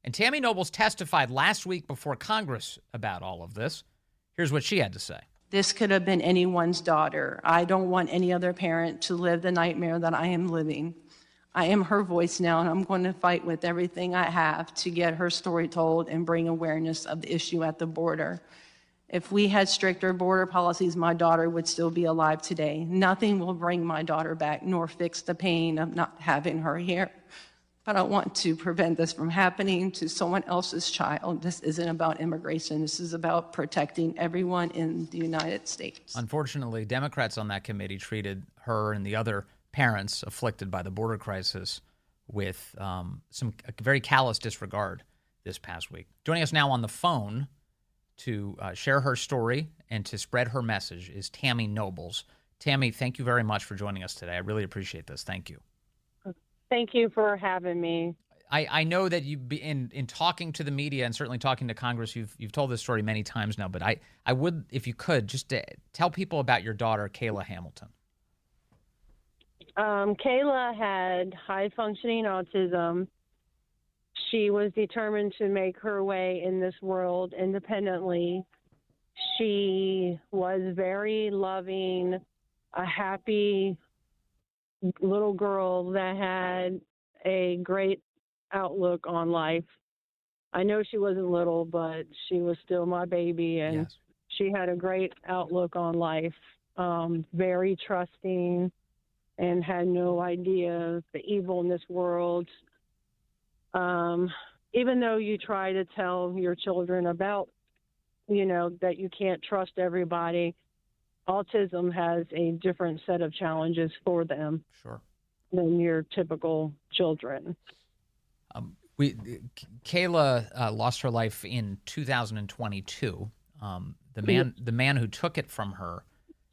And Tammy Nobles testified last week before Congress about all of this. Here's what she had to say. This could have been anyone's daughter. I don't want any other parent to live the nightmare that I am living. I am her voice now, and I'm going to fight with everything I have to get her story told and bring awareness of the issue at the border. If we had stricter border policies, my daughter would still be alive today. Nothing will bring my daughter back nor fix the pain of not having her here. But I want to prevent this from happening to someone else's child. This isn't about immigration. This is about protecting everyone in the United States. Unfortunately, Democrats on that committee treated her and the other parents afflicted by the border crisis with a very callous disregard this past week. Joining us now on the phone to share her story and to spread her message is Tammy Nobles. Tammy, thank you very much for joining us today. I really appreciate this. Thank you. Thank you for having me. I know that in talking to the media and certainly talking to Congress, you've told this story many times now, but I would, if you could, just tell people about your daughter, Kayla Hamilton. Kayla had high-functioning autism. She was determined to make her way in this world independently. She was very loving, a happy little girl that had a great outlook on life. I know she wasn't little, but she was still my baby, and Yes. She had a great outlook on life, very trusting, and had no idea the evil in this world. Even though you try to tell your children about, that you can't trust everybody, autism has a different set of challenges for them than your typical children. Kayla lost her life in 2022. The man who took it from her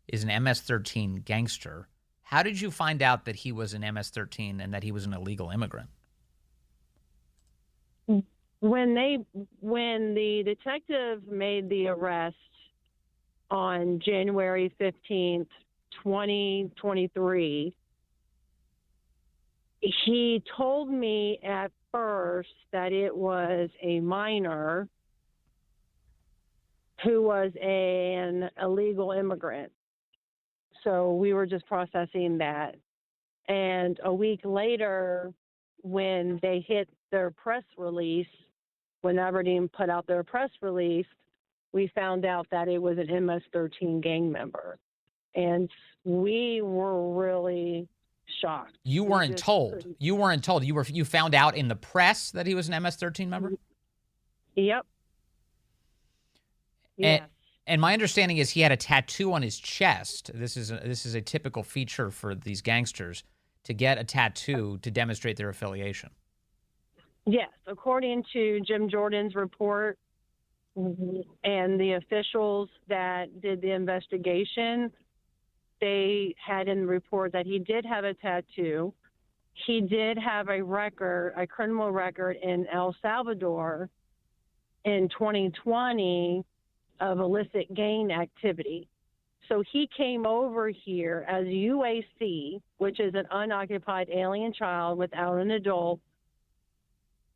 is an MS-13 gangster. How did you find out that he was an MS-13 and that he was an illegal immigrant? When the detective made the arrest on January 15th, 2023, he told me at first that it was a minor who was an illegal immigrant. So we were just processing that. And a week later, when they hit their press release, when Aberdeen put out their press release, we found out that it was an MS-13 gang member. And we were really shocked. You weren't told. You weren't told. You found out in the press that he was an MS-13 member? Yep. Yes. And my understanding is he had a tattoo on his chest. This is a typical feature for these gangsters, to get a tattoo to demonstrate their affiliation. Yes, according to Jim Jordan's report and the officials that did the investigation, they had in the report that he did have a tattoo. He did have a criminal record in El Salvador in 2020 of illicit gang activity. So he came over here as UAC, which is an unoccupied alien child without an adult,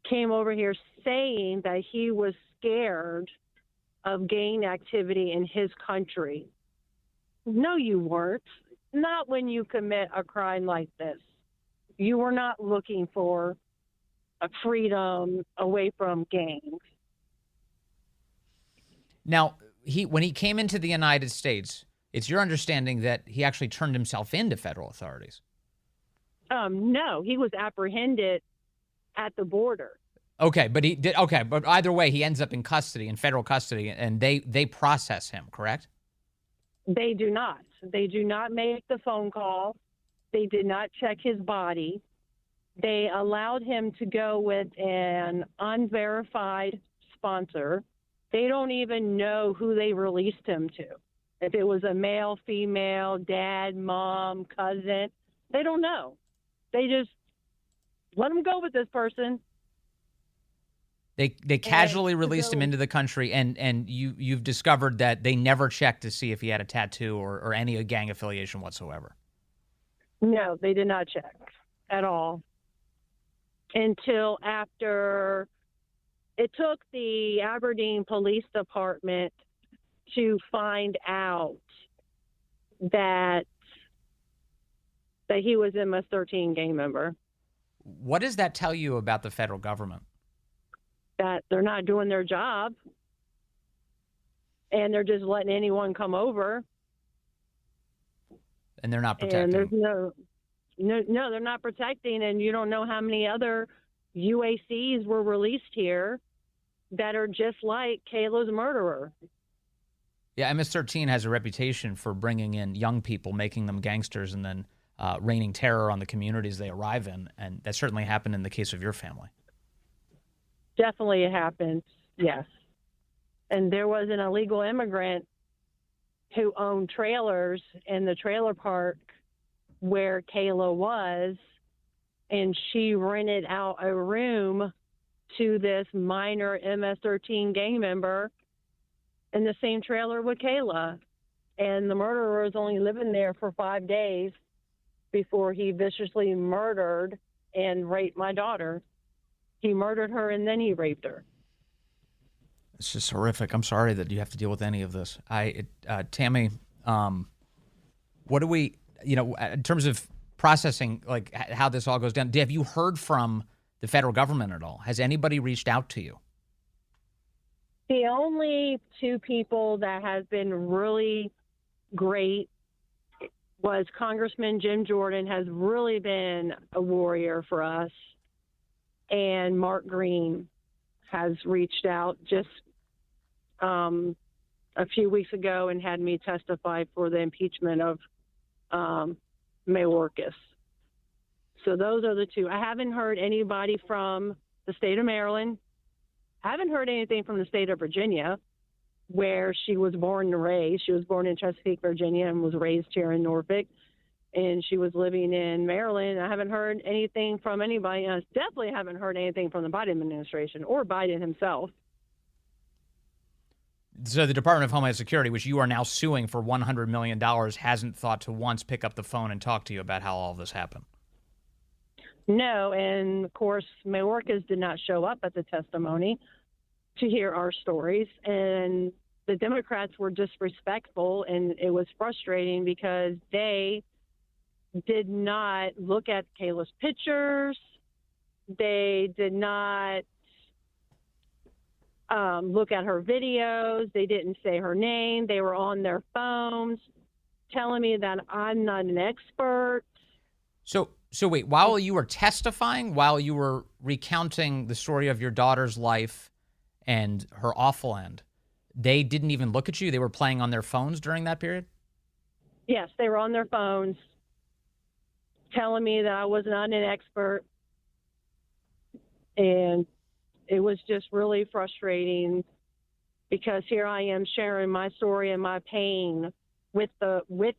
came over here saying that he was scared of gang activity in his country. No, you weren't. Not when you commit a crime like this. You were not looking for a freedom away from gangs. Now, when he came into the United States, it's your understanding that he actually turned himself into federal authorities. No, he was apprehended at the border. Okay, but he did. Okay, but either way, he ends up in custody, in federal custody, and they process him, correct? They do not. They do not make the phone call. They did not check his body. They allowed him to go with an unverified sponsor. They don't even know who they released him to. If it was a male, female, dad, mom, cousin, they don't know. They just let him go with this person. They casually released him into the country, and you've discovered that they never checked to see if he had a tattoo or any gang affiliation whatsoever. No, they did not check at all until after It took the Aberdeen Police Department to find out that he was an MS-13 gang member. What does that tell you about the federal government? That they're not doing their job, and they're just letting anyone come over. And they're not protecting. And there's no, they're not protecting. And you don't know how many other UACs were released here that are just like Kayla's murderer. Yeah, MS-13 has a reputation for bringing in young people, making them gangsters, and then raining terror on the communities they arrive in. And that certainly happened in the case of your family. Definitely it happened, yes. And there was an illegal immigrant who owned trailers in the trailer park where Kayla was, and she rented out a room to this minor MS-13 gang member in the same trailer with Kayla. And the murderer was only living there for 5 days before he viciously murdered and raped my daughter. He murdered her and then he raped her. It's just horrific. I'm sorry that you have to deal with any of this. Tammy, what do we, in terms of processing, like how this all goes down, have you heard from the federal government at all? Has anybody reached out to you? The only two people that have been really great was Congressman Jim Jordan has really been a warrior for us. And Mark Green has reached out just a few weeks ago and had me testify for the impeachment of Mayorkas. So those are the two. I haven't heard anybody from the state of Maryland. I haven't heard anything from the state of Virginia, where she was born and raised. She was born in Chesapeake, Virginia, and was raised here in Norfolk. And she was living in Maryland. I haven't heard anything from anybody else. Definitely haven't heard anything from the Biden administration or Biden himself. So the Department of Homeland Security, which you are now suing for $100 million, hasn't thought to once pick up the phone and talk to you about how all of this happened? No, and of course, Mayorkas did not show up at the testimony to hear our stories. And the Democrats were disrespectful, and it was frustrating because they did not look at Kayla's pictures. They did not look at her videos. They didn't say her name. They were on their phones telling me that I'm not an expert. So wait, while you were testifying, while you were recounting the story of your daughter's life and her awful end, they didn't even look at you? They were playing on their phones during that period? Yes, they were on their phones telling me that I was not an expert. And it was just really frustrating because here I am sharing my story and my pain with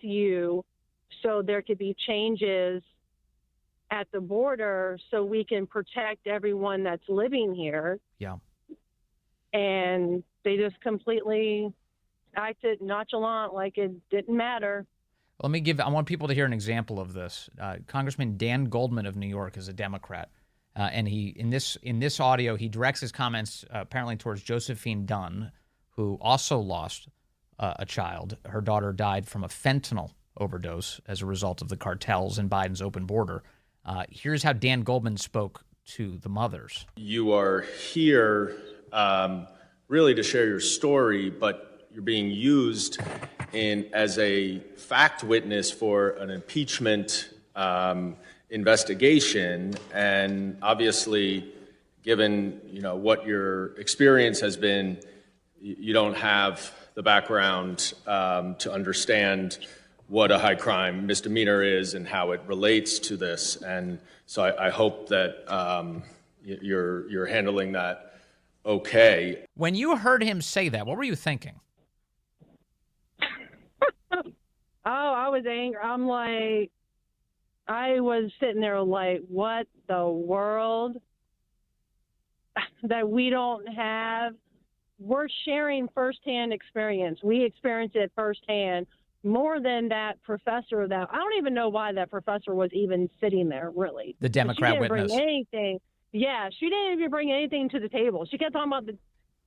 you so there could be changes at the border so we can protect everyone that's living here. Yeah. And they just completely acted nonchalant, like it didn't matter. I want people to hear an example of this. Congressman Dan Goldman of New York is a Democrat. And he, in this audio, he directs his comments apparently towards Josephine Dunn, who also lost a child. Her daughter died from a fentanyl overdose as a result of the cartels and Biden's open border. Here's how Dan Goldman spoke to the mothers. You are here really to share your story, but you're being used as a fact witness for an impeachment investigation, and obviously, given what your experience has been, you don't have the background to understand what a high crime misdemeanor is and how it relates to this. And so I hope that you're handling that okay. When you heard him say that, what were you thinking? I was angry. I was sitting there like, what the world? That we don't have. We're sharing firsthand experience. We experienced it firsthand more than that professor that I don't even know why that professor was even sitting there, really. The Democrat witness. Bring anything. Yeah, she didn't even bring anything to the table. She kept talking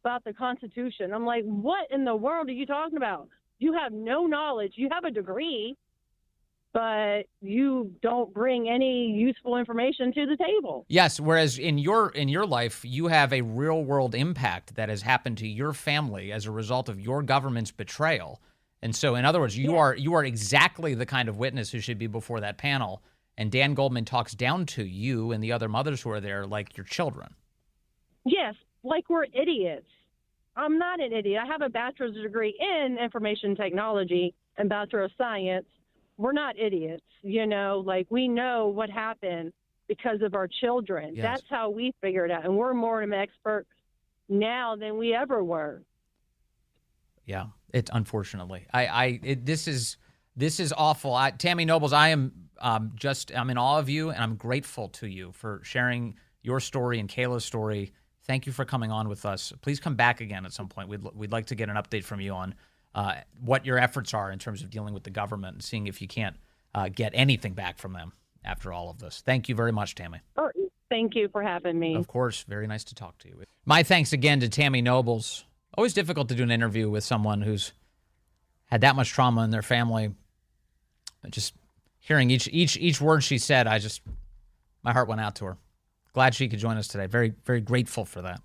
about the Constitution. I'm like, what in the world are you talking about? You have no knowledge. You have a degree, but you don't bring any useful information to the table. Yes, whereas in your life, you have a real world impact that has happened to your family as a result of your government's betrayal. And so, in other words, you are exactly the kind of witness who should be before that panel. And Dan Goldman talks down to you and the other mothers who are there like your children. Yes, like we're idiots. I'm not an idiot. I have a bachelor's degree in information technology and bachelor of science. We're not idiots, like we know what happened because of our children. Yes. That's how we figured out. And we're more of an expert now than we ever were. Yeah, it's unfortunately. This is awful. Tammy Nobles, I am I'm in awe of you, and I'm grateful to you for sharing your story and Kayla's story. Thank you for coming on with us. Please come back again at some point. We'd like to get an update from you on what your efforts are in terms of dealing with the government and seeing if you can't get anything back from them after all of this. Thank you very much, Tammy. Oh, thank you for having me. Of course. Very nice to talk to you. My thanks again to Tammy Nobles. Always difficult to do an interview with someone who's had that much trauma in their family. Just hearing each word she said, my heart went out to her. Glad she could join us today. Very, very grateful for that.